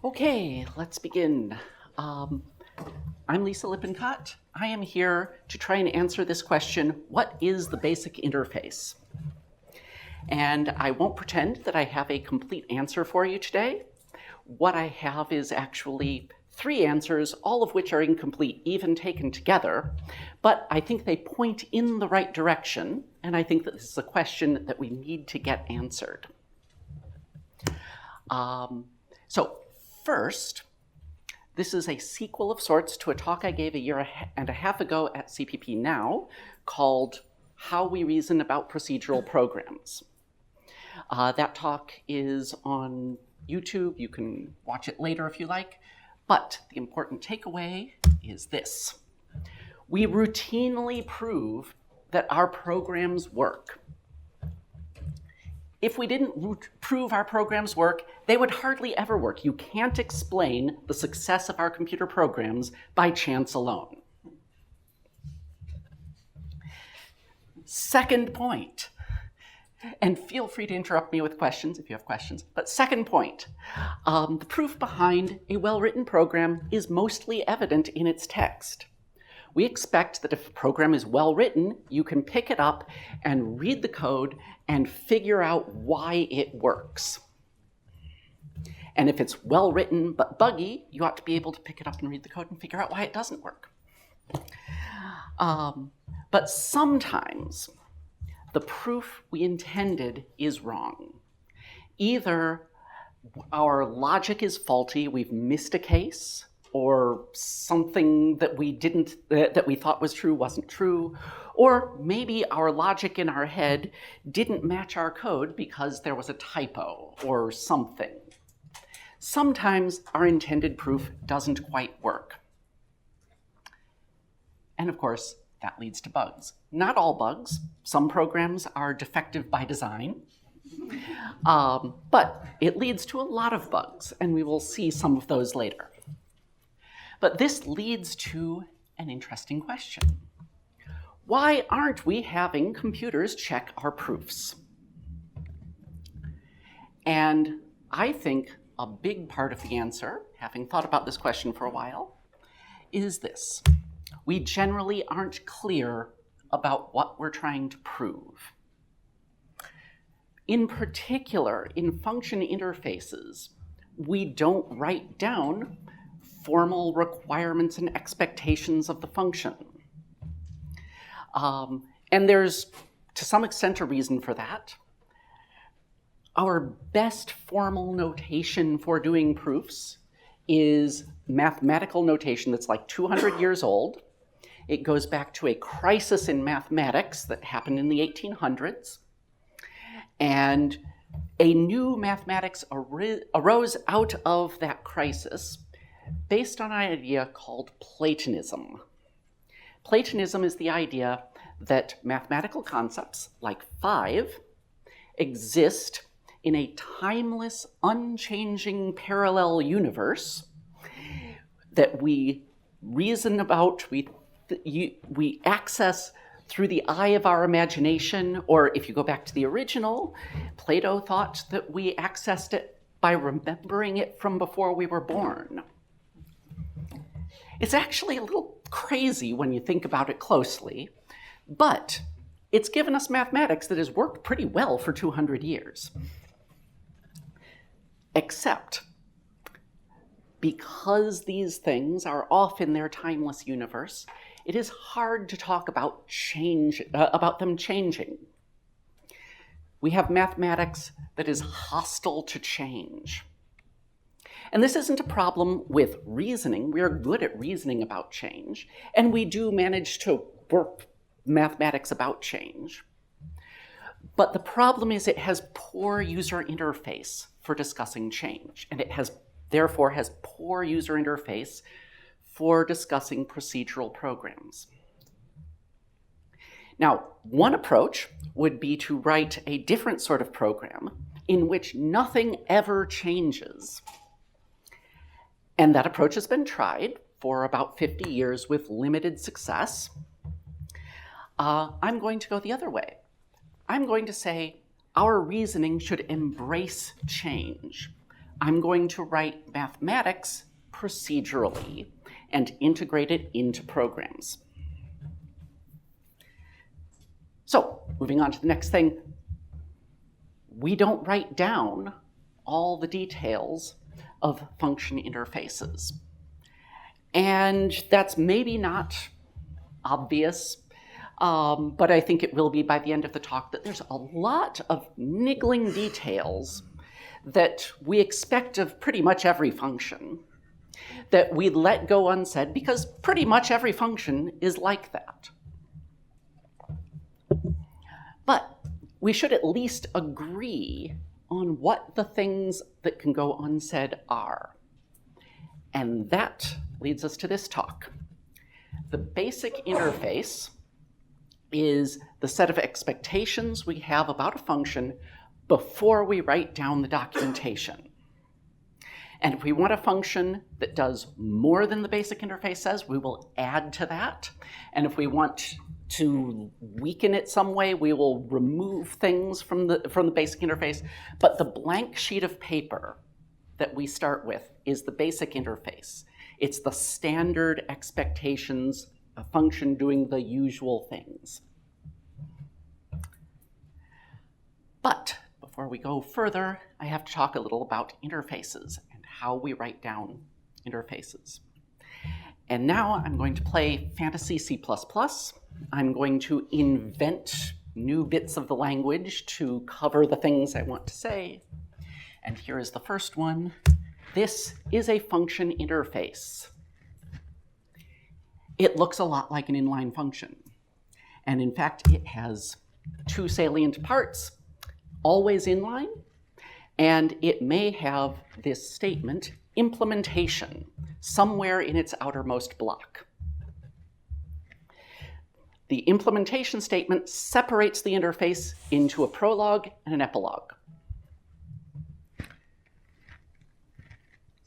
Okay, let's begin. I'm Lisa Lippincott. I am here to try and answer this question, what is the basic interface? And I won't pretend that I have a complete answer for you today. What I have is actually 3 answers, all of which are incomplete, even taken together, but I think they point in the right direction, and I think that this is a question that we need to get answered. So first, this is a sequel of sorts to a talk I gave a year and a half ago at CPP Now called How We Reason About Procedural Programs. That talk is on YouTube. You can watch it later if you like. But the important takeaway is this. We routinely prove that our programs work. If we didn't prove our programs work, they would hardly ever work. You can't explain the success of our computer programs by chance alone. Second point, and feel free to interrupt me with questions if you have questions, but second point, the proof behind a well-written program is mostly evident in its text. We expect that if a program is well-written, you can pick it up and read the code and figure out why it works. And if it's well-written but buggy, you ought to be able to pick it up and read the code and figure out why it doesn't work. But sometimes the proof we intended is wrong. Either our logic is faulty, we've missed a case, or something that we thought was true wasn't true, or maybe our logic in our head didn't match our code because there was a typo or something. Sometimes our intended proof doesn't quite work. And of course, that leads to bugs. Not all bugs. Some programs are defective by design. But it leads to a lot of bugs, and we will see some of those later. But this leads to an interesting question. Why aren't we having computers check our proofs? And I think a big part of the answer, having thought about this question for a while, is this. We generally aren't clear about what we're trying to prove. In particular, in function interfaces, we don't write down formal requirements and expectations of the function. And there's, to some extent, a reason for that. Our best formal notation for doing proofs is mathematical notation that's like 200 years old. It goes back to a crisis in mathematics that happened in the 1800s. And a new mathematics arose out of that crisis based on an idea called Platonism. Platonism is the idea that mathematical concepts, like 5, exist in a timeless, unchanging parallel universe that we reason about, we access through the eye of our imagination, or if you go back to the original, Plato thought that we accessed it by remembering it from before we were born. It's actually a little crazy when you think about it closely, but it's given us mathematics that has worked pretty well for 200 years. Except because these things are off in their timeless universe, it is hard to talk about them changing. We have mathematics that is hostile to change. And this isn't a problem with reasoning. We are good at reasoning about change, and we do manage to work mathematics about change. But the problem is it has poor user interface for discussing change, and it therefore has poor user interface for discussing procedural programs. Now, one approach would be to write a different sort of program in which nothing ever changes. And that approach has been tried for about 50 years with limited success. I'm going to go the other way. I'm going to say our reasoning should embrace change. I'm going to write mathematics procedurally and integrate it into programs. So, moving on to the next thing, we don't write down all the details of function interfaces. And that's maybe not obvious, but I think it will be by the end of the talk that there's a lot of niggling details that we expect of pretty much every function that we let go unsaid because pretty much every function is like that. But we should at least agree on what the things that can go unsaid are. And that leads us to this talk. The basic interface is the set of expectations we have about a function before we write down the documentation. And if we want a function that does more than the basic interface says, we will add to that. And if we want to weaken it some way, we will remove things from the basic interface. But the blank sheet of paper that we start with is the basic interface. It's the standard expectations, a function doing the usual things. But before we go further, I have to talk a little about interfaces and how we write down interfaces. And now I'm going to play Fantasy C++. I'm going to invent new bits of the language to cover the things I want to say. And here is the first one. This is a function interface. It looks a lot like an inline function. And in fact, it has two salient parts, always inline, and it may have this statement, implementation, somewhere in its outermost block. The implementation statement separates the interface into a prologue and an epilogue.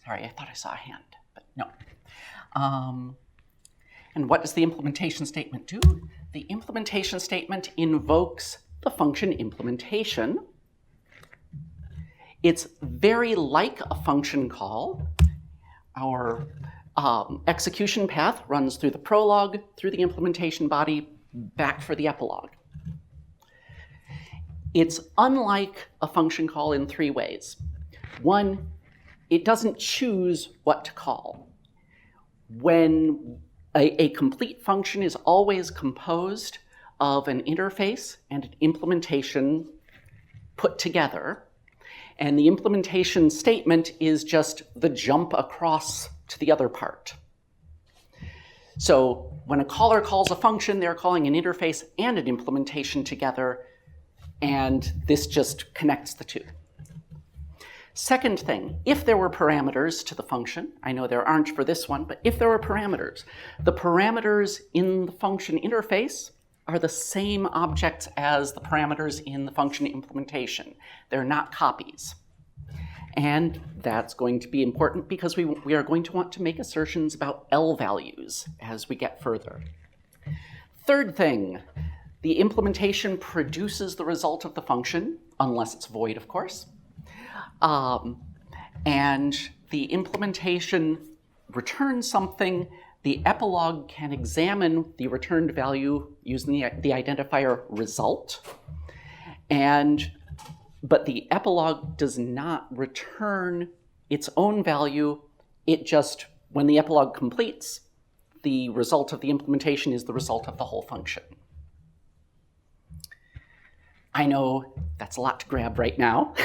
Sorry, I thought I saw a hand, but no. And what does the implementation statement do? The implementation statement invokes the function implementation. It's very like a function call. Our execution path runs through the prologue, through the implementation body, back for the epilogue. It's unlike a function call in three ways. One, it doesn't choose what to call. When a complete function is always composed of an interface and an implementation put together, and the implementation statement is just the jump across to the other part. So when a caller calls a function, they're calling an interface and an implementation together, and this just connects the two. Second thing, if there were parameters to the function, I know there aren't for this one, but if there were parameters, the parameters in the function interface are the same objects as the parameters in the function implementation. They're not copies. And that's going to be important because we are going to want to make assertions about L values as we get further. Third thing, the implementation produces the result of the function, unless it's void, of course. And the implementation returns something. The epilogue can examine the returned value using the identifier result. But the epilogue does not return its own value. It just, when the epilogue completes, the result of the implementation is the result of the whole function. I know that's a lot to grab right now.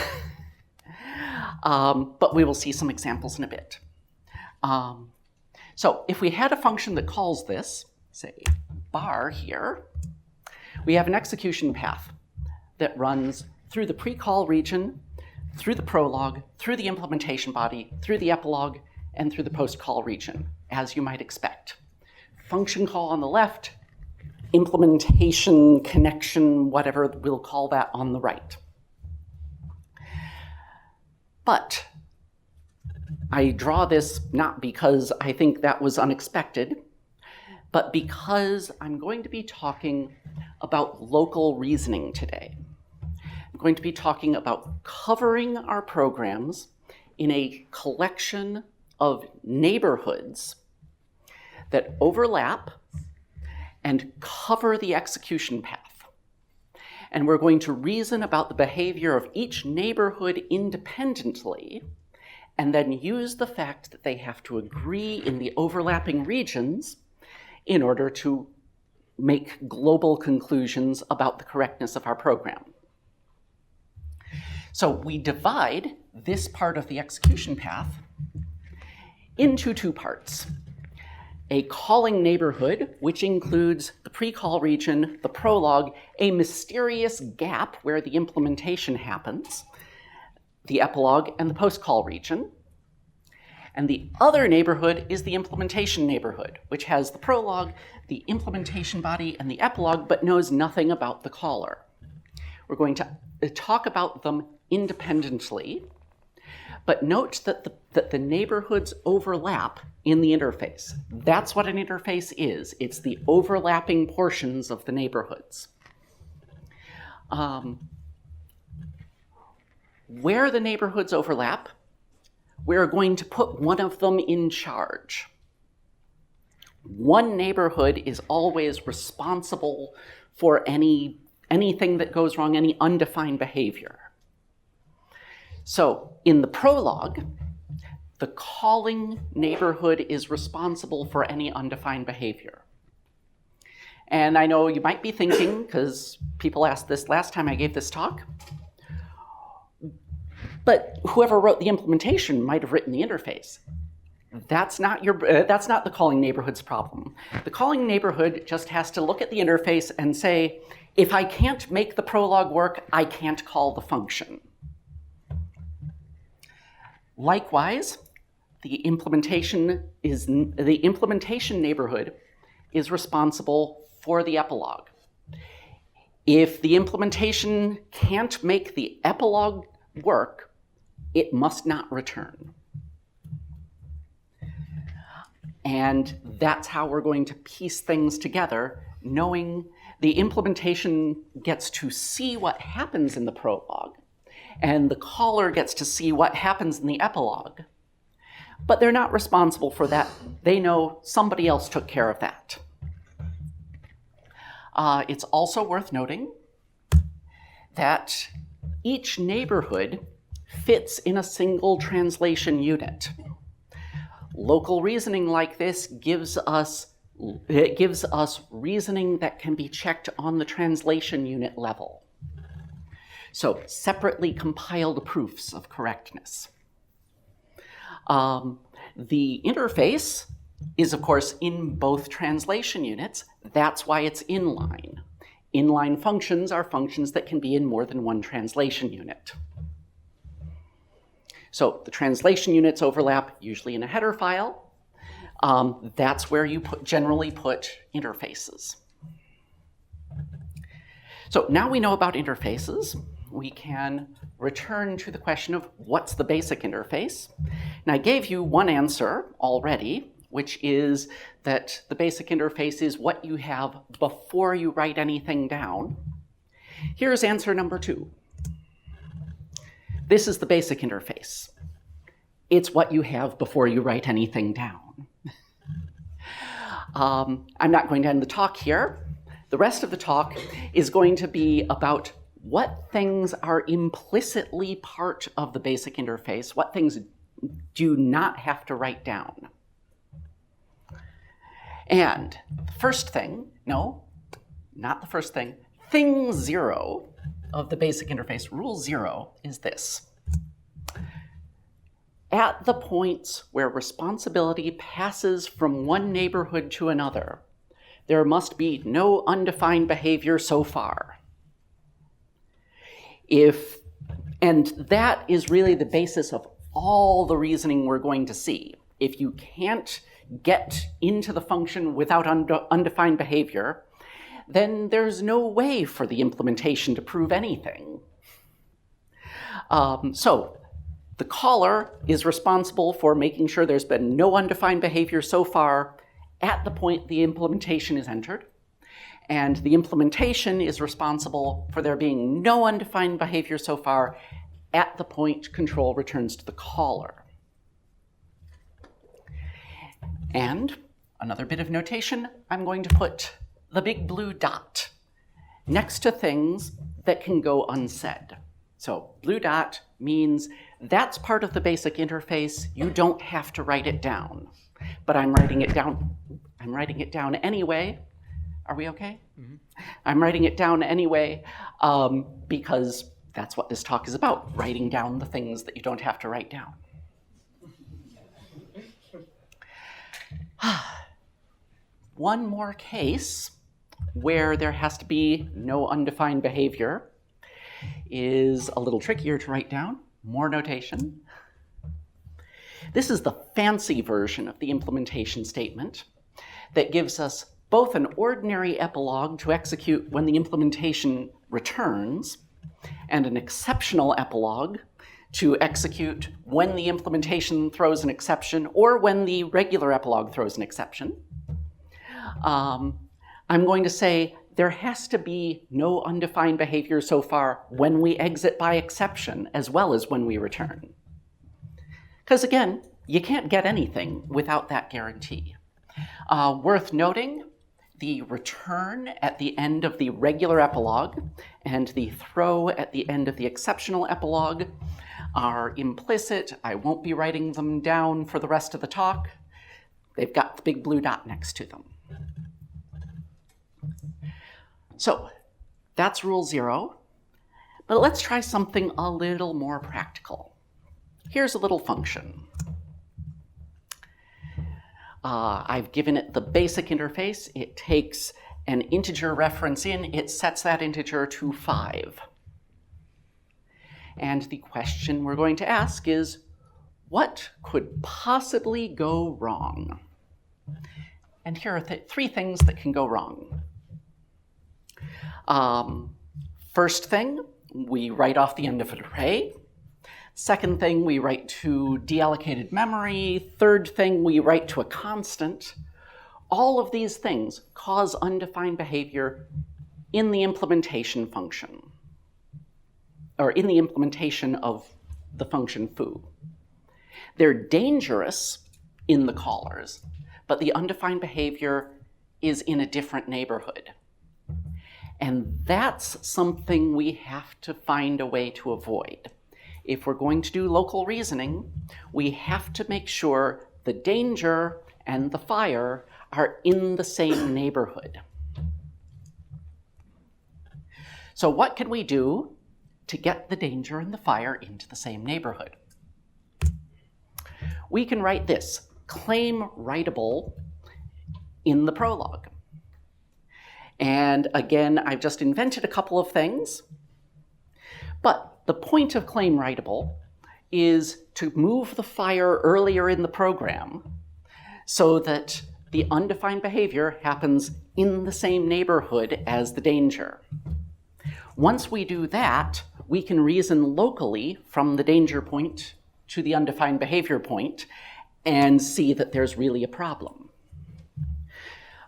But we will see some examples in a bit. So if we had a function that calls this, say bar here, we have an execution path that runs through the pre-call region, through the prologue, through the implementation body, through the epilogue, and through the post-call region, as you might expect. Function call on the left, implementation, connection, whatever we'll call that on the right. But I draw this not because I think that was unexpected, but because I'm going to be talking about local reasoning today. I'm going to be talking about covering our programs in a collection of neighborhoods that overlap and cover the execution path. And we're going to reason about the behavior of each neighborhood independently, and then use the fact that they have to agree in the overlapping regions in order to make global conclusions about the correctness of our program. So we divide this part of the execution path into two parts. A calling neighborhood, which includes the pre-call region, the prologue, a mysterious gap where the implementation happens, the epilogue, and the post-call region. And the other neighborhood is the implementation neighborhood, which has the prologue, the implementation body, and the epilogue, but knows nothing about the caller. We're going to talk about them independently, but note that the neighborhoods overlap in the interface. That's what an interface is. It's the overlapping portions of the neighborhoods. Where the neighborhoods overlap, we're going to put one of them in charge. One neighborhood is always responsible for anything that goes wrong, any undefined behavior. So in the prologue, the calling neighborhood is responsible for any undefined behavior. And I know you might be thinking, because people asked this last time I gave this talk, but whoever wrote the implementation might have written the interface. That's not the calling neighborhood's problem. The calling neighborhood just has to look at the interface and say, if I can't make the prologue work, I can't call the function. Likewise, the implementation neighborhood is responsible for the epilogue. If the implementation can't make the epilogue work, it must not return. And that's how we're going to piece things together, knowing the implementation gets to see what happens in the prologue, and the caller gets to see what happens in the epilogue. But they're not responsible for that. They know somebody else took care of that. It's also worth noting that each neighborhood fits in a single translation unit. Local reasoning like this gives us reasoning that can be checked on the translation unit level. So separately compiled proofs of correctness. The interface is, of course, in both translation units. That's why it's inline. Inline functions are functions that can be in more than one translation unit. So the translation units overlap usually in a header file. That's where you generally put interfaces. So now we know about interfaces, we can return to the question of what's the basic interface. And I gave you one answer already, which is that the basic interface is what you have before you write anything down. Here's answer number 2. This is the basic interface. It's what you have before you write anything down. I'm not going to end the talk here. The rest of the talk is going to be about what things are implicitly part of the basic interface, what things do not have to write down. And the first thing, no, not the first thing, thing 0 of the basic interface, rule 0, is this. At the points where responsibility passes from one neighborhood to another, there must be no undefined behavior so far. And that is really the basis of all the reasoning we're going to see. If you can't get into the function without undefined behavior, then there's no way for the implementation to prove anything. So the caller is responsible for making sure there's been no undefined behavior so far at the point the implementation is entered. And the implementation is responsible for there being no undefined behavior so far at the point control returns to the caller. And another bit of notation, I'm going to put the big blue dot next to things that can go unsaid. So blue dot means that's part of the basic interface. You don't have to write it down, but I'm writing it down. I'm writing it down anyway. Are we okay? Mm-hmm. I'm writing it down anyway because that's what this talk is about, writing down the things that you don't have to write down. One more case where there has to be no undefined behavior is a little trickier to write down, more notation. This is the fancy version of the implementation statement that gives us both an ordinary epilogue to execute when the implementation returns and an exceptional epilogue to execute when the implementation throws an exception or when the regular epilogue throws an exception. I'm going to say there has to be no undefined behavior so far when we exit by exception as well as when we return. Because again, you can't get anything without that guarantee. Worth noting, the return at the end of the regular epilogue and the throw at the end of the exceptional epilogue are implicit. I won't be writing them down for the rest of the talk. They've got the big blue dot next to them. So that's rule 0, but let's try something a little more practical. Here's a little function. I've given it the basic interface. It takes an integer reference in, it sets that integer to 5. And the question we're going to ask is, what could possibly go wrong? And here are 3 things that can go wrong. First thing, we write off the end of an array. Second thing, we write to deallocated memory. Third thing, we write to a constant. All of these things cause undefined behavior in the implementation function, or in the implementation of the function foo. They're dangerous in the callers, but the undefined behavior is in a different neighborhood. And that's something we have to find a way to avoid. If we're going to do local reasoning, we have to make sure the danger and the fire are in the same neighborhood. So what can we do to get the danger and the fire into the same neighborhood? We can write this, claim writable in the prologue. And again, I've just invented a couple of things, but the point of claim writable is to move the fire earlier in the program so that the undefined behavior happens in the same neighborhood as the danger. Once we do that, we can reason locally from the danger point to the undefined behavior point and see that there's really a problem.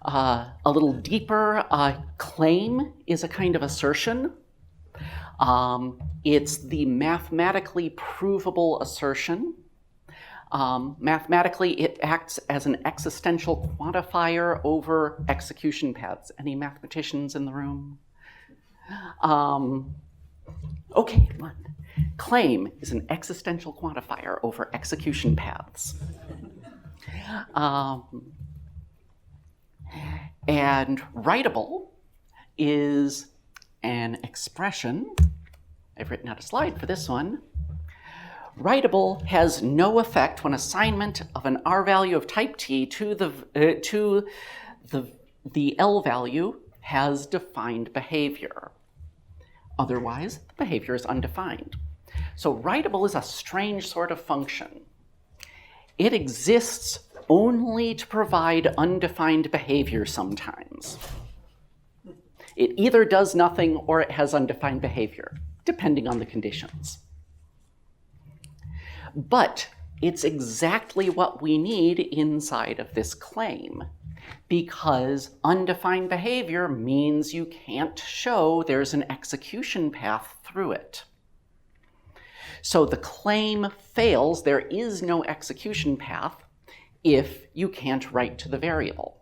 A little deeper, claim is a kind of assertion. It's the mathematically provable assertion. Mathematically, it acts as an existential quantifier over execution paths. Any mathematicians in the room? Okay, one. Claim is an existential quantifier over execution paths. And writable is an expression. I've written out a slide for this one. Writable has no effect when assignment of an R value of type T to the L value has defined behavior. Otherwise, the behavior is undefined. So writable is a strange sort of function. It exists only to provide undefined behavior sometimes. It either does nothing or it has undefined behavior, depending on the conditions. But it's exactly what we need inside of this claim, because undefined behavior means you can't show there's an execution path through it. So the claim fails. There is no execution path if you can't write to the variable.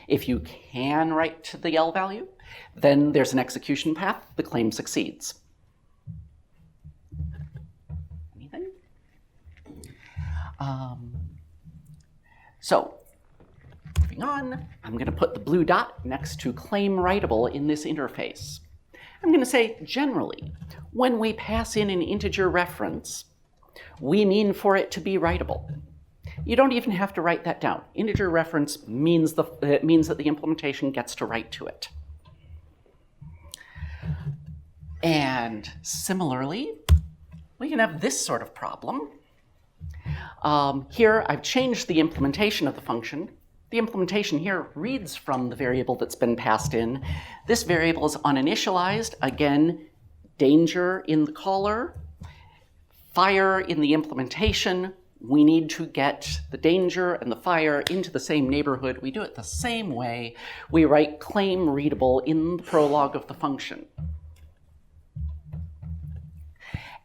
If you can write to the L value, then there's an execution path. The claim succeeds. Anything? So, moving on, I'm going to put the blue dot next to claim writable in this interface. I'm going to say, generally, when we pass in an integer reference, we mean for it to be writable. You don't even have to write that down. Integer reference means that the implementation gets to write to it. And similarly, we can have this sort of problem. Here, I've changed the implementation of the function. The implementation here reads from the variable that's been passed in. This variable is uninitialized. Again, danger in the caller, fire in the implementation. We need to get the danger and the fire into the same neighborhood. We do it the same way. We write claim readable in the prologue of the function.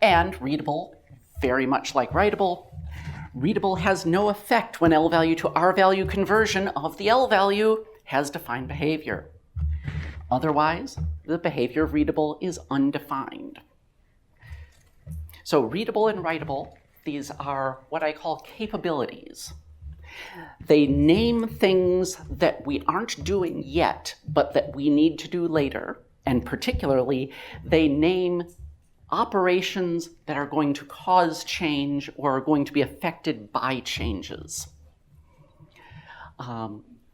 And readable, very much like writable, readable has no effect when L value to R value conversion of the L value has defined behavior. Otherwise, the behavior of readable is undefined. So readable and writable, these are what I call capabilities. They name things that we aren't doing yet, but that we need to do later. And particularly, they name operations that are going to cause change or are going to be affected by changes.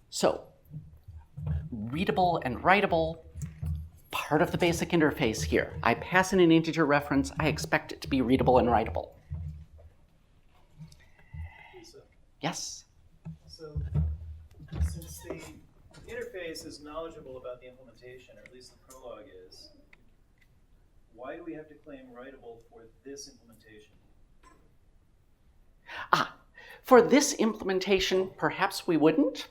So, readable and writable, part of the basic interface here. I pass in an integer reference, I expect it to be readable and writable. Yes? So, since the interface is knowledgeable about the implementation, or at least the prologue is, why do we have to claim writable for this implementation? For this implementation, perhaps we wouldn't,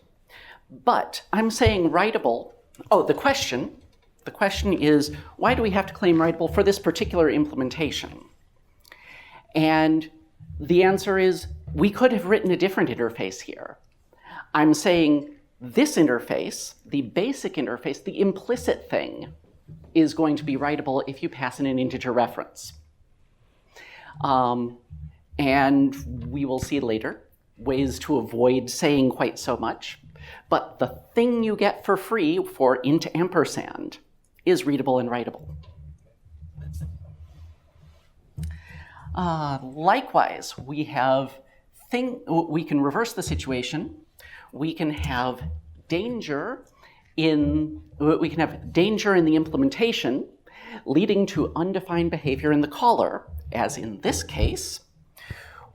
but I'm saying writable. Oh, the question is, why do we have to claim writable for this particular implementation? And the answer is, we could have written a different interface here. I'm saying this interface, the basic interface, the implicit thing, is going to be writable if you pass in an integer reference. And we will see later ways to avoid saying quite so much. But the thing you get for free for int ampersand is readable and writable. Likewise, we can reverse the situation. We can have danger in the implementation leading to undefined behavior in the caller, as in this case,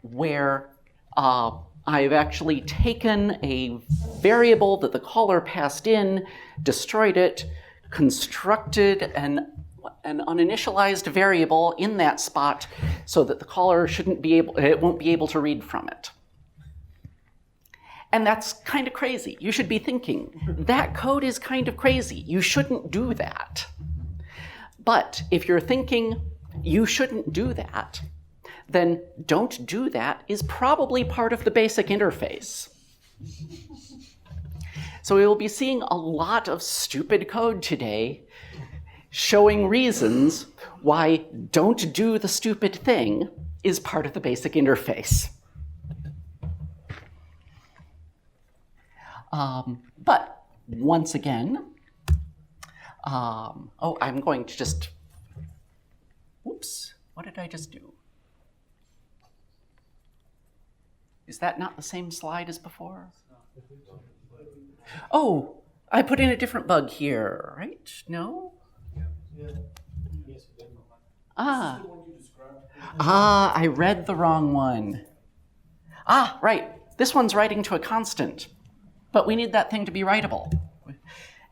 where I've actually taken a variable that the caller passed in, destroyed it, constructed an uninitialized variable in that spot so that the caller won't be able to read from it. And that's kind of crazy. You should be thinking, that code is kind of crazy. You shouldn't do that. But if you're thinking, you shouldn't do that, then don't do that is probably part of the basic interface. So we will be seeing a lot of stupid code today showing reasons why don't do the stupid thing is part of the basic interface. But once again, I'm going to just, whoops, what did I just do? Is that not the same slide as before? Oh, I put in a different bug here, right? No? I read the wrong one. Right, this one's writing to a constant, but we need that thing to be writable.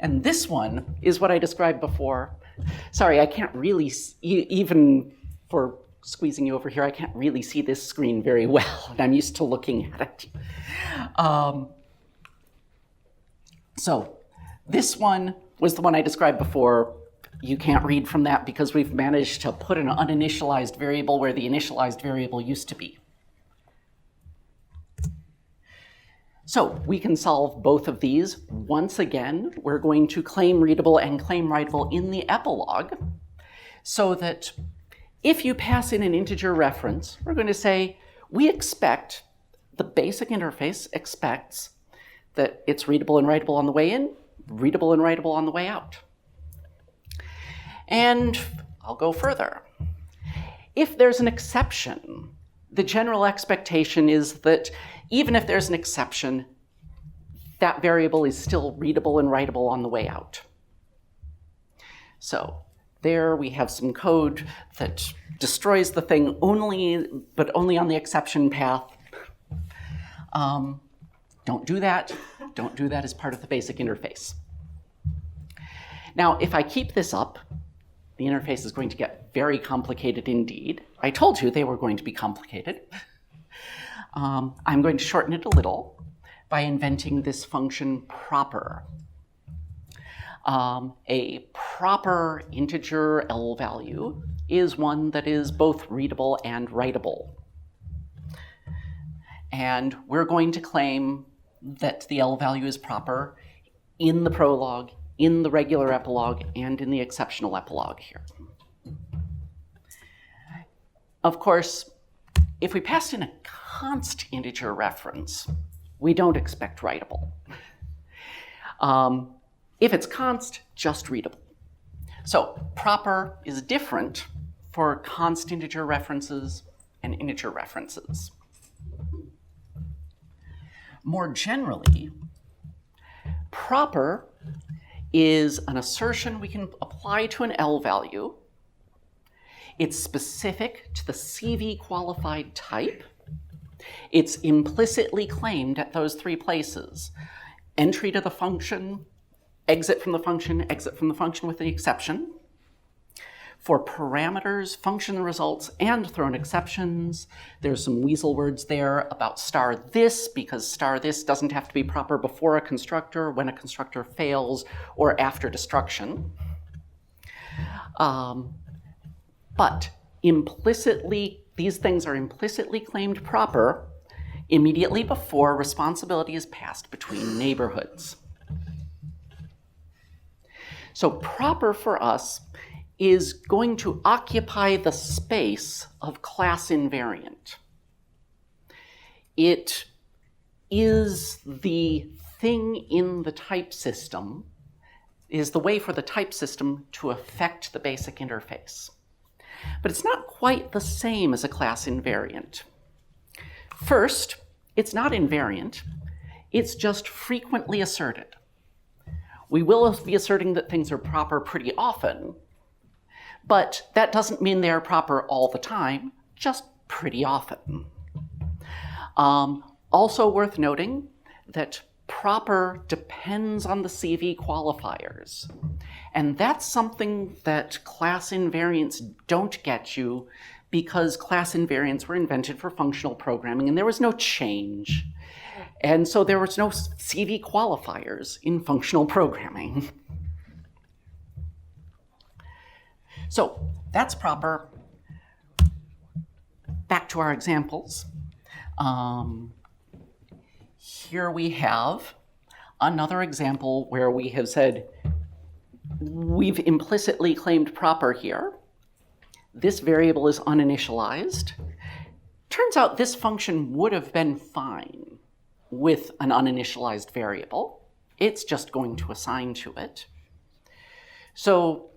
And this one is what I described before. Sorry, I can't really, even for squeezing you over here, I can't really see this screen very well, and I'm used to looking at it. So this one was the one I described before. you can't read from that because we've managed to put an uninitialized variable where the initialized variable used to be. So we can solve both of these. Once again, we're going to claim readable and claim writable in the epilogue, so that if you pass in an integer reference, we're going to say, we expect, the basic interface expects that it's readable and writable on the way in, readable and writable on the way out. And I'll go further. If there's an exception, the general expectation is that even if there's an exception, that variable is still readable and writable on the way out. So there we have some code that destroys the thing but only on the exception path. Don't do that. Don't do that as part of the basic interface. Now, if I keep this up, the interface is going to get very complicated indeed. I told you they were going to be complicated. I'm going to shorten it a little by inventing this function proper. A proper integer L value is one that is both readable and writable. And we're going to claim that the L value is proper in the prologue, in the regular epilogue, and in the exceptional epilogue here. Of course, if we passed in a const integer reference, we don't expect writable. If it's const, just readable. So proper is different for const integer references and integer references. More generally, proper is an assertion we can apply to an L value. It's specific to the CV qualified type. It's implicitly claimed at those three places: entry to the function, exit from the function with the exception. For parameters, function results, and thrown exceptions, there's some weasel words there about star this, because star this doesn't have to be proper before a constructor, when a constructor fails, or after destruction. But implicitly, these things are implicitly claimed proper immediately before responsibility is passed between neighborhoods. So proper for us is going to occupy the space of class invariant. It is the thing in the type system, is the way for the type system to affect the basic interface. But it's not quite the same as a class invariant. First, it's not invariant, it's just frequently asserted. We will be asserting that things are proper pretty often, but that doesn't mean they are proper all the time, just pretty often. Also worth noting that proper depends on the CV qualifiers. And that's something that class invariants don't get you, because class invariants were invented for functional programming and there was no change. And so there was no CV qualifiers in functional programming. So that's proper. Back to our examples. Here we have another example where we have said we've implicitly claimed proper here. This variable is uninitialized. Turns out this function would have been fine with an uninitialized variable. It's just going to assign to it. So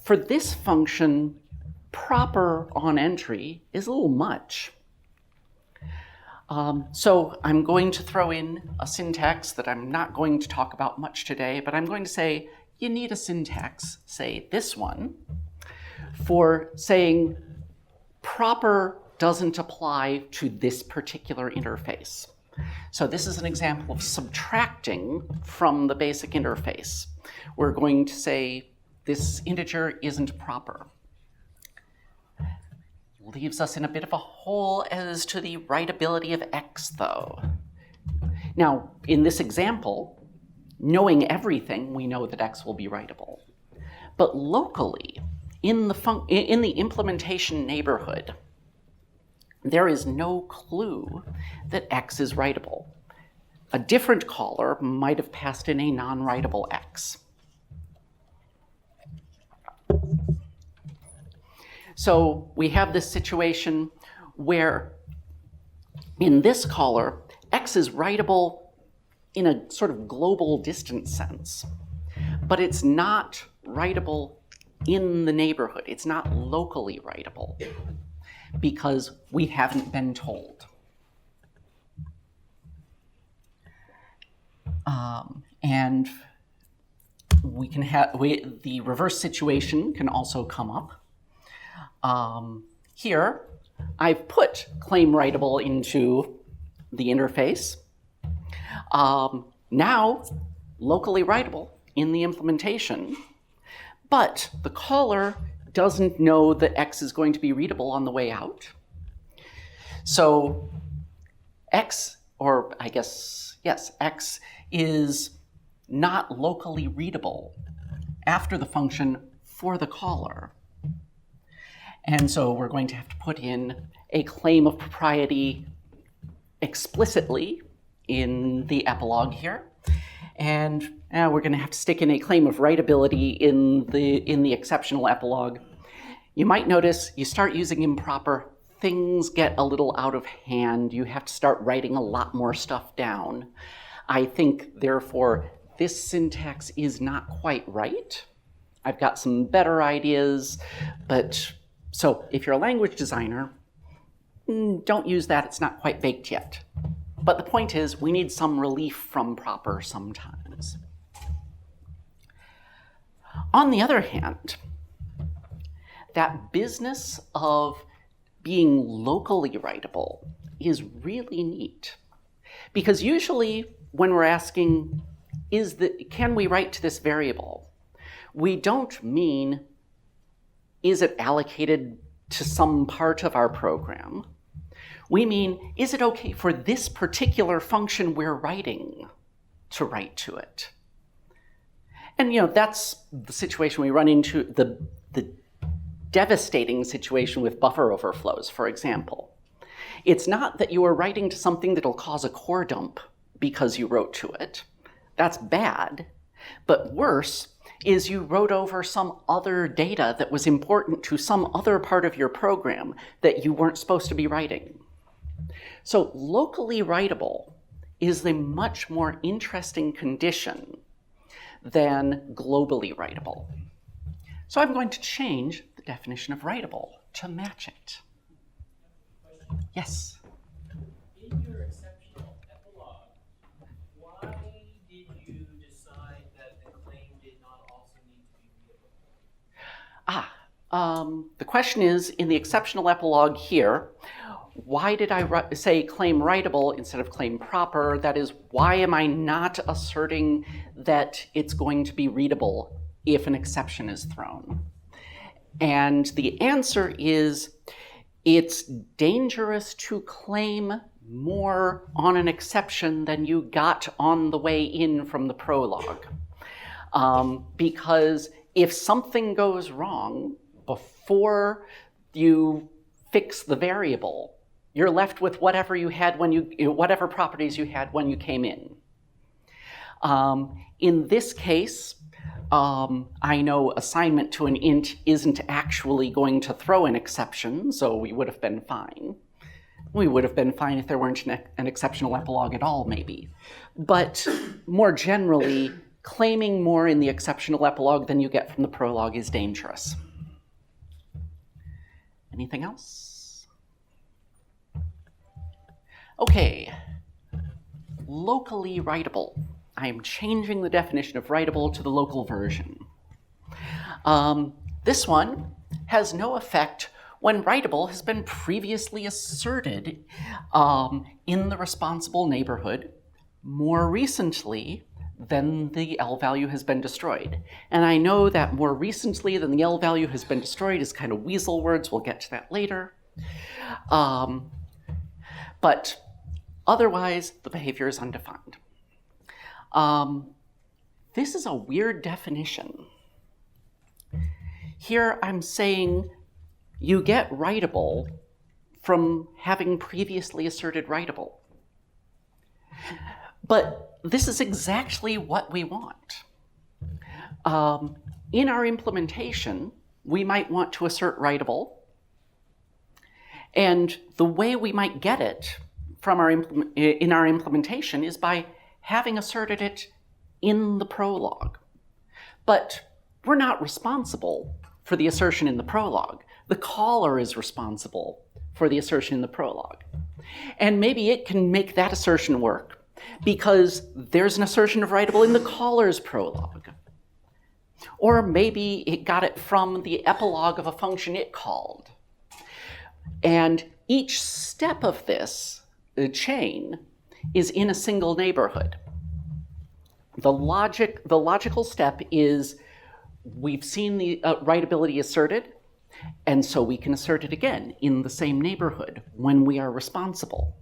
for this function, proper on entry is a little much. So I'm going to throw in a syntax that I'm not going to talk about much today, but I'm going to say you need a syntax, say this one, for saying proper doesn't apply to this particular interface. So this is an example of subtracting from the basic interface. We're going to say this integer isn't proper. Leaves us in a bit of a hole as to the writability of x, though. Now, in this example, knowing everything, we know that x will be writable. But locally, in the implementation neighborhood, there is no clue that X is writable. A different caller might have passed in a non-writable X. So we have this situation where in this caller, X is writable in a sort of global distance sense, but it's not writable in the neighborhood. It's not locally writable because we haven't been told. And we can have, the reverse situation can also come up. Here, I've put claim writable into the interface. Now, locally writable in the implementation, but the caller doesn't know that X is going to be readable on the way out. So X, or I guess, yes, X is not locally readable after the function for the caller. And so we're going to have to put in a claim of propriety explicitly in the epilogue here. And we're going to have to stick in a claim of writability in the exceptional epilogue. You might notice you start using improper, things get a little out of hand. You have to start writing a lot more stuff down. I think, therefore, this syntax is not quite right. I've got some better ideas, but so if you're a language designer, don't use that. It's not quite baked yet. But the point is, we need some relief from proper sometimes. On the other hand, that business of being locally writable is really neat. Because usually when we're asking, can we write to this variable? We don't mean, is it allocated to some part of our program? We mean, is it okay for this particular function we're writing to write to it? And that's the situation we run into, the devastating situation with buffer overflows, for example. It's not that you are writing to something that'll cause a core dump because you wrote to it. That's bad. But worse is you wrote over some other data that was important to some other part of your program that you weren't supposed to be writing. So locally writable is a much more interesting condition than globally writable. So I'm going to change the definition of writable to match it. Yes? In your exceptional epilogue, why did you decide that the claim did not also need to be readable? The question is, in the exceptional epilogue here, why did I say claim writable instead of claim proper? That is, why am I not asserting that it's going to be readable if an exception is thrown? And the answer is, it's dangerous to claim more on an exception than you got on the way in from the prologue. Because if something goes wrong before you fix the variable, you're left with whatever you had whatever properties you had when you came in. In this case, I know assignment to an int isn't actually going to throw an exception, so we would have been fine. We would have been fine if there weren't an exceptional epilogue at all, maybe. But more generally, claiming more in the exceptional epilogue than you get from the prologue is dangerous. Anything else? Okay, locally writable. I am changing the definition of writable to the local version. This one has no effect when writable has been previously asserted in the responsible neighborhood more recently than the L value has been destroyed. And I know that more recently than the L value has been destroyed is kind of weasel words. We'll get to that later. But otherwise, the behavior is undefined. This is a weird definition. Here I'm saying you get writable from having previously asserted writable. But this is exactly what we want. In our implementation, we might want to assert writable, and the way we might get it from in our implementation is by having asserted it in the prologue. But we're not responsible for the assertion in the prologue. The caller is responsible for the assertion in the prologue. And maybe it can make that assertion work because there's an assertion of writable in the caller's prologue. Or maybe it got it from the epilogue of a function it called. And each step of this chain is in a single neighborhood. The logical step is we've seen the writability asserted, and so we can assert it again in the same neighborhood when we are responsible.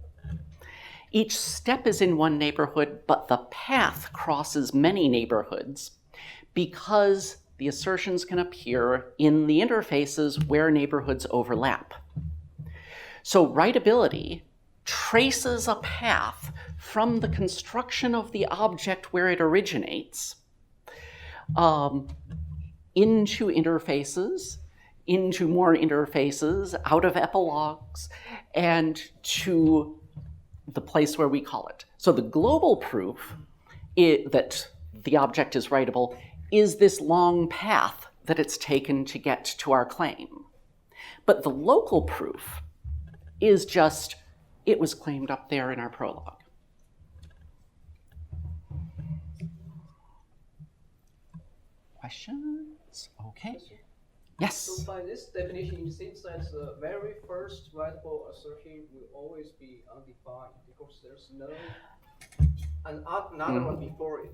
Each step is in one neighborhood, but the path crosses many neighborhoods because the assertions can appear in the interfaces where neighborhoods overlap. So writability traces a path from the construction of the object where it originates into interfaces, into more interfaces, out of epilogues, and to the place where we call it. So the global proof that the object is writable is this long path that it's taken to get to our claim. But the local proof is just, it was claimed up there in our prologue. Questions? Okay. Yes? So by this definition, it seems that the very first writable assertion will always be undefined because there's no another one before it.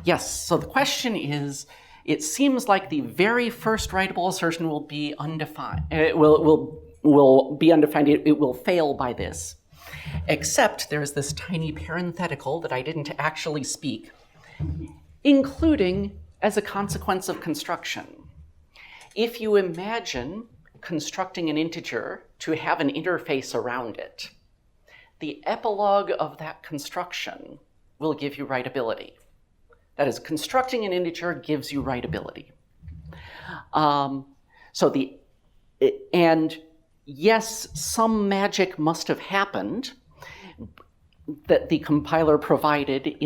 Yes. So the question is, it seems like the very first writable assertion will be undefined. It will be undefined. It will fail by this. Except there's this tiny parenthetical that I didn't actually speak, including as a consequence of construction. If you imagine constructing an integer to have an interface around it, the epilogue of that construction will give you writability. That is, constructing an integer gives you writability. And yes, some magic must have happened that the compiler provided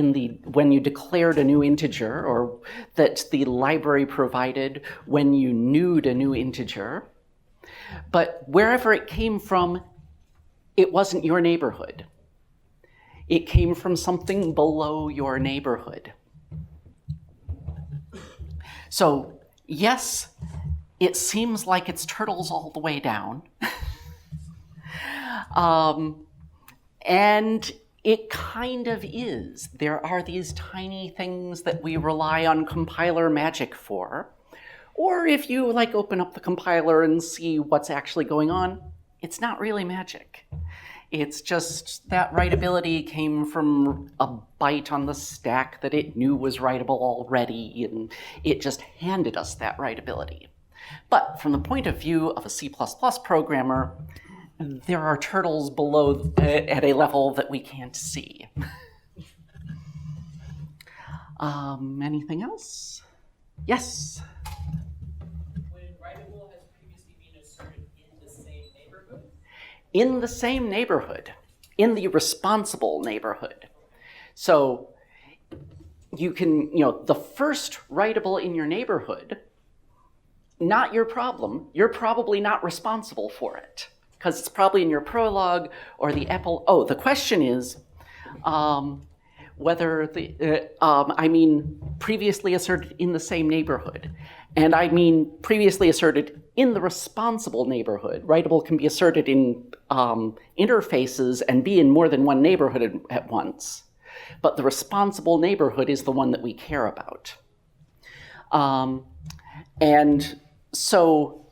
when you declared a new integer, or that the library provided when you newed a new integer. But wherever it came from, it wasn't your neighborhood. It came from something below your neighborhood. So yes, it seems like it's turtles all the way down. And it kind of is. There are these tiny things that we rely on compiler magic for. Or if you open up the compiler and see what's actually going on, it's not really magic. It's just that writability came from a byte on the stack that it knew was writable already, and it just handed us that writability. But from the point of view of a C++ programmer, there are turtles below at a level that we can't see. Anything else? Yes? When writable has previously been asserted in the same neighborhood? In the same neighborhood, in the responsible neighborhood. So you can, the first writable in your neighborhood, not your problem. You're probably not responsible for it, because it's probably in your prologue or the epilogue. Oh, the question is whether I mean previously asserted in the same neighborhood. And I mean previously asserted in the responsible neighborhood. Writable can be asserted in interfaces and be in more than one neighborhood at once. But the responsible neighborhood is the one that we care about. And so,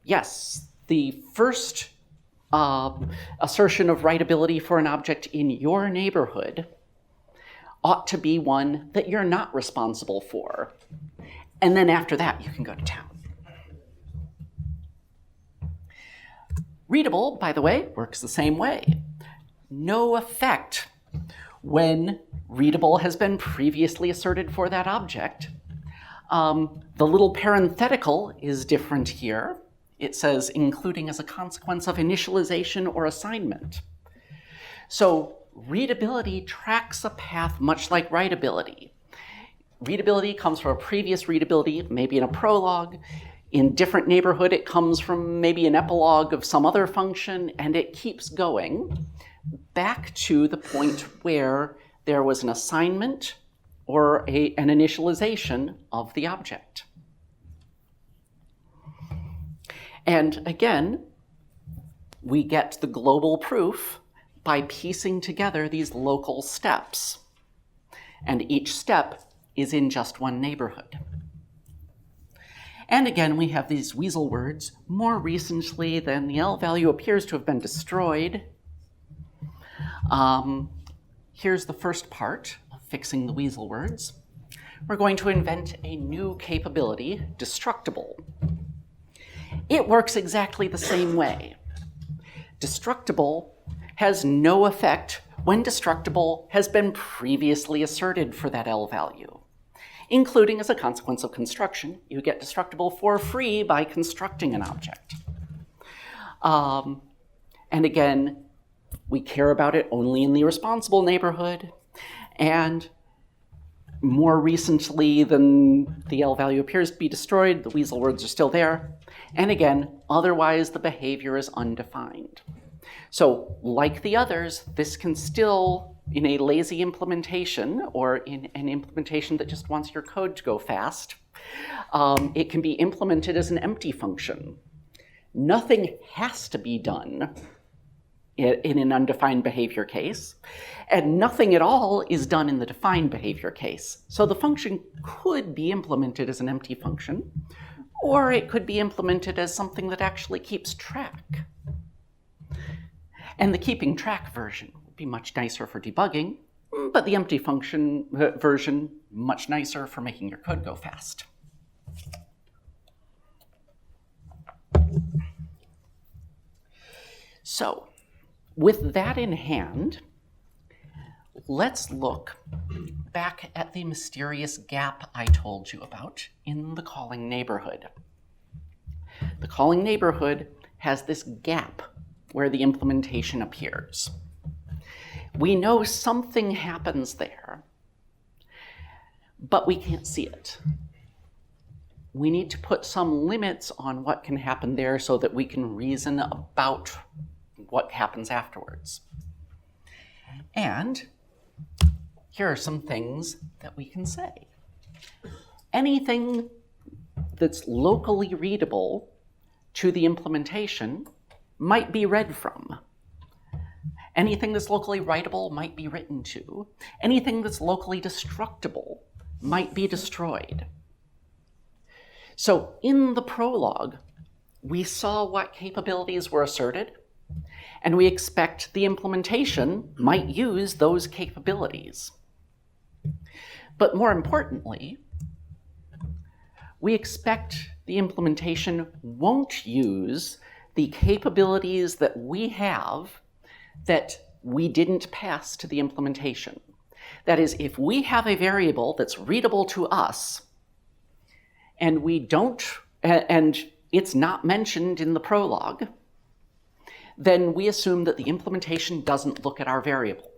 yes, the first assertion of writability for an object in your neighborhood ought to be one that you're not responsible for. And then after that, you can go to town. Readable, by the way, works the same way. No effect when readable has been previously asserted for that object. The little parenthetical is different here. It says including as a consequence of initialization or assignment. So readability tracks a path much like writability. Readability comes from a previous readability, maybe in a prologue. In different neighborhood, it comes from maybe an epilogue of some other function, and it keeps going back to the point where there was an assignment or an initialization of the object. And again, we get the global proof by piecing together these local steps. And each step is in just one neighborhood. And again, we have these weasel words. More recently than the L value appears to have been destroyed. Here's the first part of fixing the weasel words. We're going to invent a new capability, destructible. It works exactly the same way. Destructible has no effect when destructible has been previously asserted for that L value. Including as a consequence of construction, you get destructible for free by constructing an object. And again, we care about it only in the responsible neighborhood. And more recently than the L value appears to be destroyed, the weasel words are still there. And again, otherwise the behavior is undefined. So like the others, this can still, in a lazy implementation or in an implementation that just wants your code to go fast, it can be implemented as an empty function. Nothing has to be done in an undefined behavior case, and nothing at all is done in the defined behavior case. So the function could be implemented as an empty function, or it could be implemented as something that actually keeps track. And the keeping track version would be much nicer for debugging, but the empty function version, much nicer for making your code go fast. So, with that in hand, let's look back at the mysterious gap I told you about in the calling neighborhood. The calling neighborhood has this gap where the implementation appears. We know something happens there, but we can't see it. We need to put some limits on what can happen there so that we can reason about what happens afterwards. And here are some things that we can say. Anything that's locally readable to the implementation might be read from. Anything that's locally writable might be written to. Anything that's locally destructible might be destroyed. So in the prologue, we saw what capabilities were asserted, and we expect the implementation might use those capabilities. But more importantly, we expect the implementation won't use the capabilities that we have that we didn't pass to the implementation. That is, if we have a variable that's readable to us, and it's not mentioned in the prologue, then we assume that the implementation doesn't look at our variable.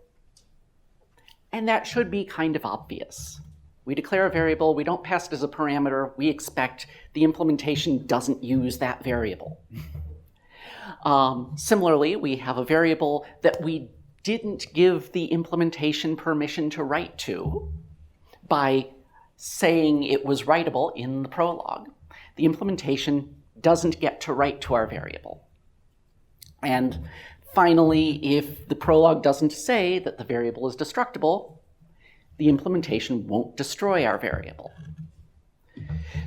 And that should be kind of obvious. We declare a variable, we don't pass it as a parameter, we expect the implementation doesn't use that variable. Similarly, we have a variable that we didn't give the implementation permission to write to by saying it was writable in the prologue. The implementation doesn't get to write to our variable. And finally, if the prologue doesn't say that the variable is destructible, the implementation won't destroy our variable.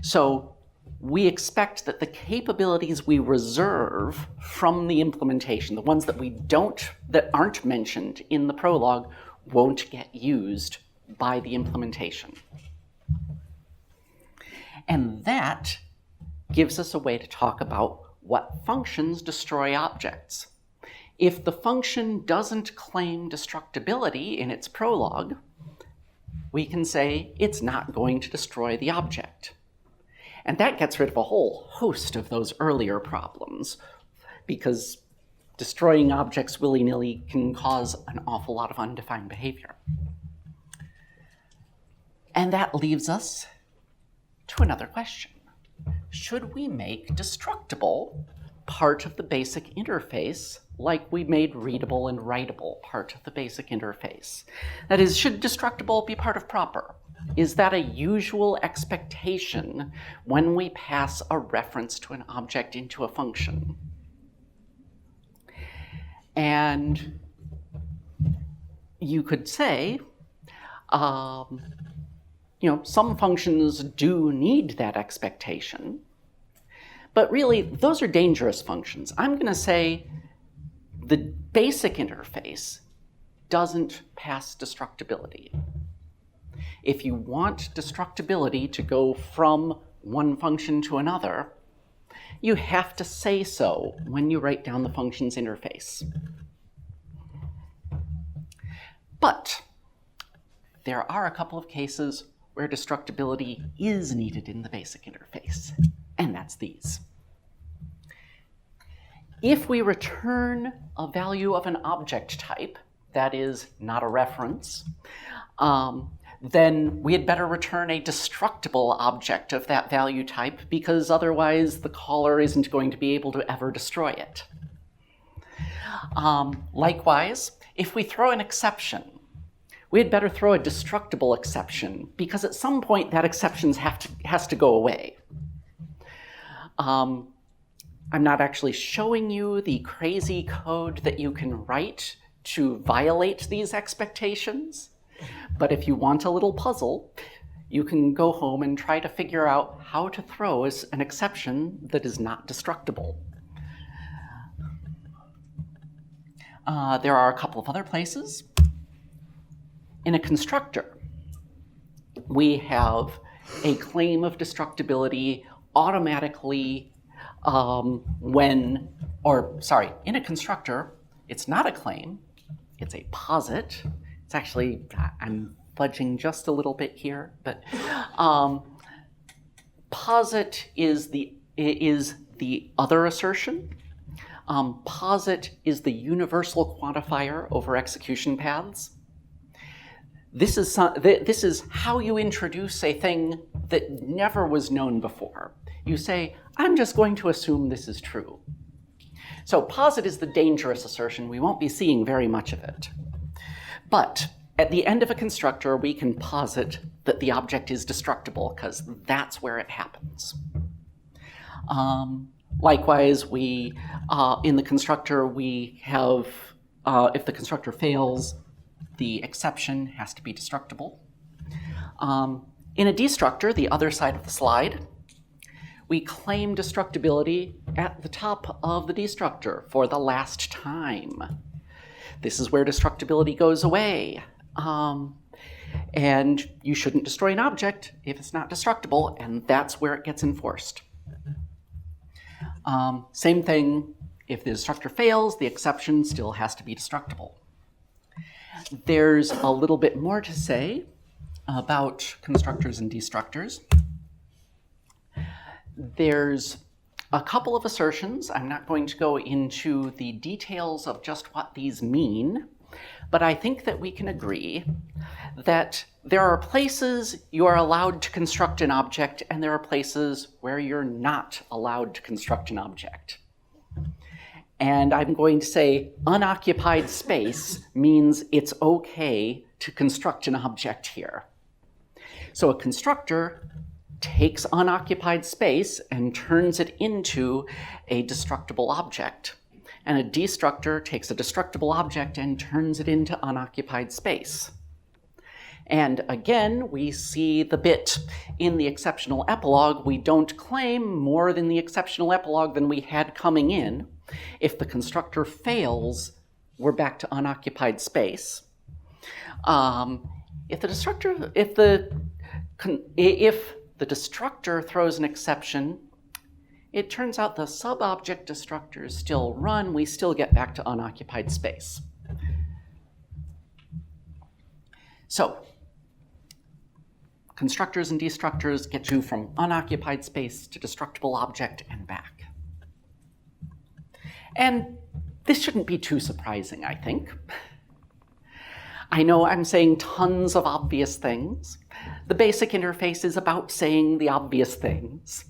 So we expect that the capabilities we reserve from the implementation, the ones that aren't mentioned in the prologue, won't get used by the implementation. And that gives us a way to talk about what functions destroy objects. If the function doesn't claim destructibility in its prologue, we can say it's not going to destroy the object. And that gets rid of a whole host of those earlier problems, because destroying objects willy-nilly can cause an awful lot of undefined behavior. And that leaves us to another question. Should we make destructible part of the basic interface like we made readable and writable part of the basic interface? That is, should destructible be part of proper? Is that a usual expectation when we pass a reference to an object into a function? And you could say, some functions do need that expectation, but really those are dangerous functions. I'm going to say the basic interface doesn't pass destructibility. If you want destructibility to go from one function to another, you have to say so when you write down the function's interface. But there are a couple of cases where destructibility is needed in the basic interface, and that's these. If we return a value of an object type, that is not a reference, then we had better return a destructible object of that value type, because otherwise the caller isn't going to be able to ever destroy it. Likewise, if we throw an exception, we had better throw a destructible exception, because at some point that exception has to go away. I'm not actually showing you the crazy code that you can write to violate these expectations, but if you want a little puzzle, you can go home and try to figure out how to throw an exception that is not destructible. There are a couple of other places. In a constructor, we have a claim of destructibility automatically in a constructor, it's not a claim, it's a posit. It's actually, I'm fudging just a little bit here, but posit is the other assertion. Posit is the universal quantifier over execution paths. This is how you introduce a thing that never was known before. You say, I'm just going to assume this is true. So posit is the dangerous assertion. We won't be seeing very much of it. But at the end of a constructor, we can posit that the object is destructible, because that's where it happens. Likewise, in the constructor, we have, if the constructor fails, the exception has to be destructible. In a destructor, the other side of the slide, we claim destructibility at the top of the destructor for the last time. This is where destructibility goes away. And you shouldn't destroy an object if it's not destructible, and that's where it gets enforced. Same thing, if the destructor fails, the exception still has to be destructible. There's a little bit more to say about constructors and destructors. There's a couple of assertions. I'm not going to go into the details of just what these mean, but I think that we can agree that there are places you are allowed to construct an object, and there are places where you're not allowed to construct an object. And I'm going to say unoccupied space means it's okay to construct an object here. So a constructor takes unoccupied space and turns it into a destructible object. And a destructor takes a destructible object and turns it into unoccupied space. And again, we see the bit in the exceptional epilogue. We don't claim more than the exceptional epilogue than we had coming in. If the constructor fails, we're back to unoccupied space. If the destructor throws an exception, it turns out the sub-object destructors still run. We still get back to unoccupied space. So, constructors and destructors get you from unoccupied space to destructible object and back. And this shouldn't be too surprising, I think. I know I'm saying tons of obvious things. The basic interface is about saying the obvious things.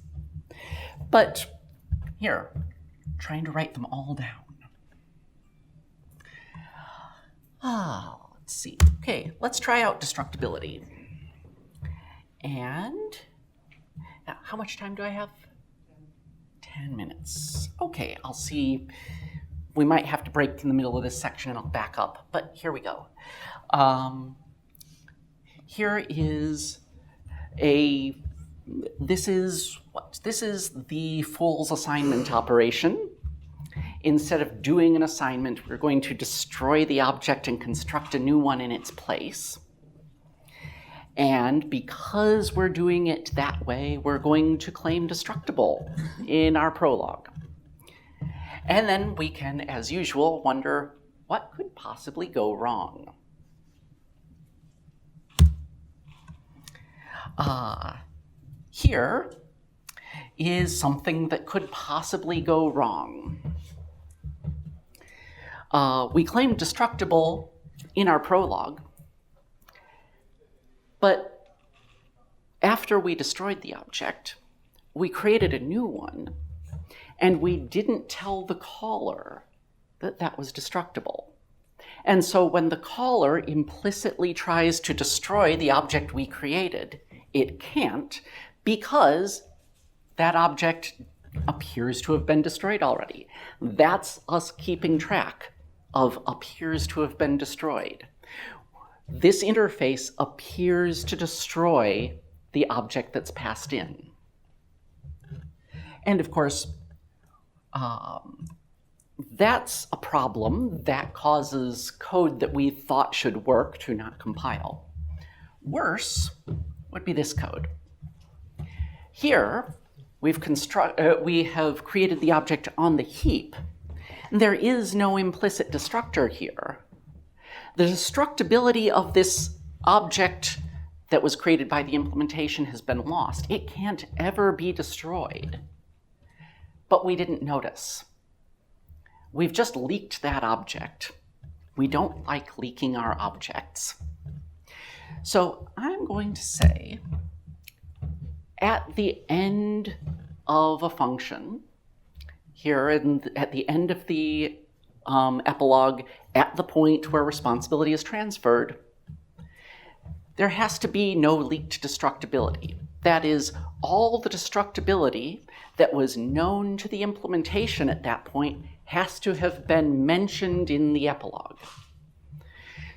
But here, trying to write them all down. Let's see. Okay, let's try out destructibility. And how much time do I have? 10 minutes. Okay, I'll see. We might have to break in the middle of this section and I'll back up, but here we go. Here is this is the fool's assignment operation. Instead of doing an assignment, we're going to destroy the object and construct a new one in its place. And because we're doing it that way, we're going to claim destructible in our prologue. And then we can, as usual, wonder what could possibly go wrong. Here is something that could possibly go wrong. We claimed destructible in our prologue, but after we destroyed the object, we created a new one, and we didn't tell the caller that that was destructible. And so when the caller implicitly tries to destroy the object we created, it can't, because that object appears to have been destroyed already. That's us keeping track of appears to have been destroyed. This interface appears to destroy the object that's passed in. And of course, that's a problem that causes code that we thought should work to not compile. Worse would be this code. Here, we have created the object on the heap. There is no implicit destructor here. The destructibility of this object that was created by the implementation has been lost. It can't ever be destroyed. But we didn't notice. We've just leaked that object. We don't like leaking our objects. So I'm going to say, at the end of a function, here at the end of the epilogue, at the point where responsibility is transferred, there has to be no leaked destructibility. That is, all the destructibility that was known to the implementation at that point has to have been mentioned in the epilogue.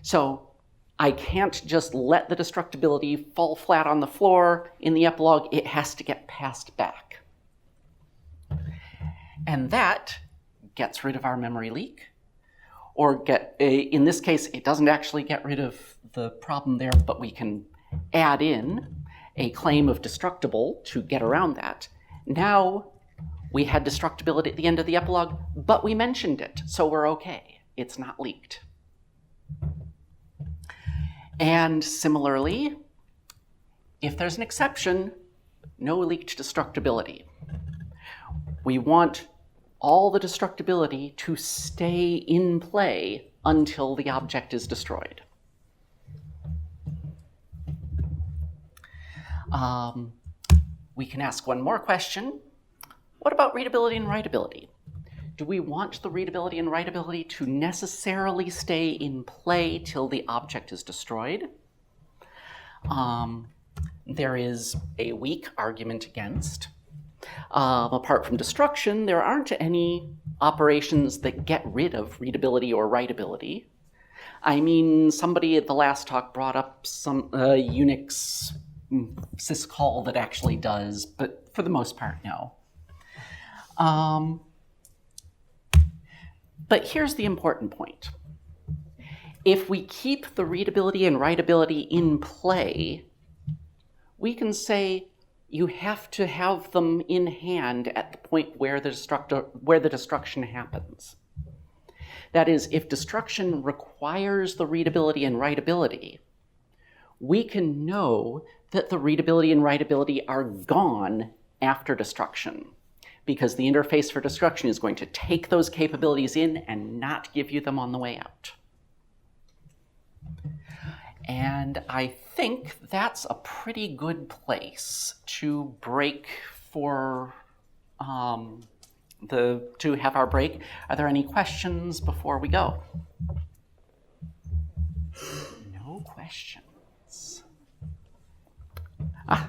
So I can't just let the destructibility fall flat on the floor in the epilogue. It has to get passed back. And that gets rid of our memory leak. Or in this case, it doesn't actually get rid of the problem there, but we can add in a claim of destructible to get around that. Now we had destructibility at the end of the epilogue, but we mentioned it, so we're okay. It's not leaked. And similarly, if there's an exception, no leaked destructibility. We want all the destructibility to stay in play until the object is destroyed. We can ask one more question. What about readability and writability? Do we want the readability and writability to necessarily stay in play till the object is destroyed? There is a weak argument against. Apart from destruction, there aren't any operations that get rid of readability or writability. I mean, somebody at the last talk brought up some Unix syscall that actually does, but for the most part, no. But here's the important point. If we keep the readability and writability in play, we can say, you have to have them in hand at the point where the destruction happens. That is, if destruction requires the readability and writability, we can know that the readability and writability are gone after destruction, because the interface for destruction is going to take those capabilities in and not give you them on the way out. And I think that's a pretty good place to break for to have our break. Are there any questions before we go? No questions. How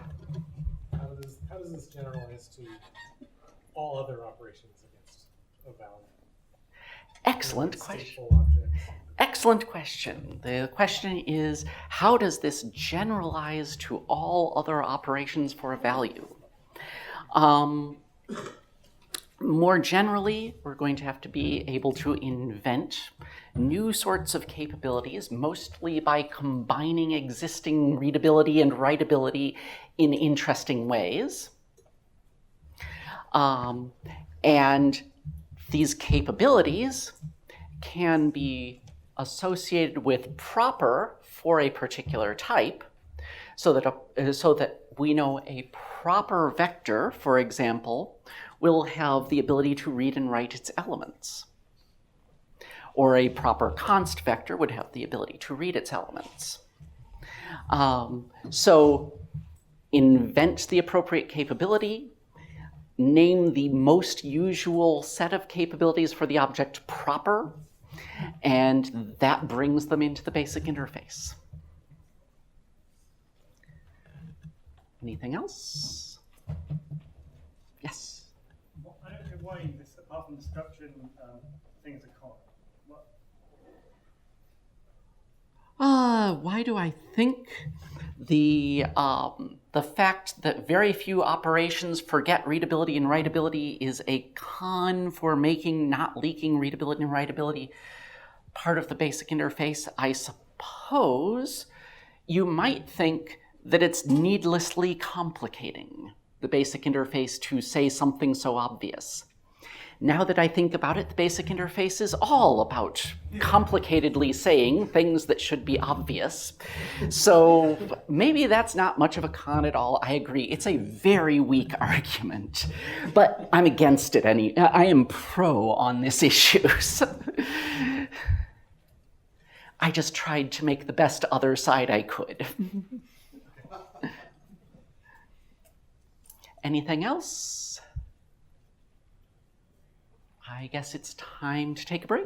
does this generalize to all other operations against a value? Excellent question. Stateful objects. Excellent question. The question is, how does this generalize to all other operations for a value? More generally, we're going to have to be able to invent new sorts of capabilities, mostly by combining existing readability and writability in interesting ways. And these capabilities can be associated with proper for a particular type, so that we know a proper vector, for example, will have the ability to read and write its elements. Or a proper const vector would have the ability to read its elements. So invent the appropriate capability, name the most usual set of capabilities for the object proper, and that brings them into the basic interface. Anything else? Yes? Well, I don't know why this, apart from destruction, things are common. Why do I think the fact that very few operations forget readability and writability is a con for making not leaking readability and writability part of the basic interface? I suppose you might think that it's needlessly complicating the basic interface to say something so obvious. Now that I think about it, the basic interface is all about complicatedly saying things that should be obvious. So maybe that's not much of a con at all. I agree. It's a very weak argument, but I'm against it. I am pro on this issue. So I just tried to make the best other side I could. Anything else? I guess it's time to take a break.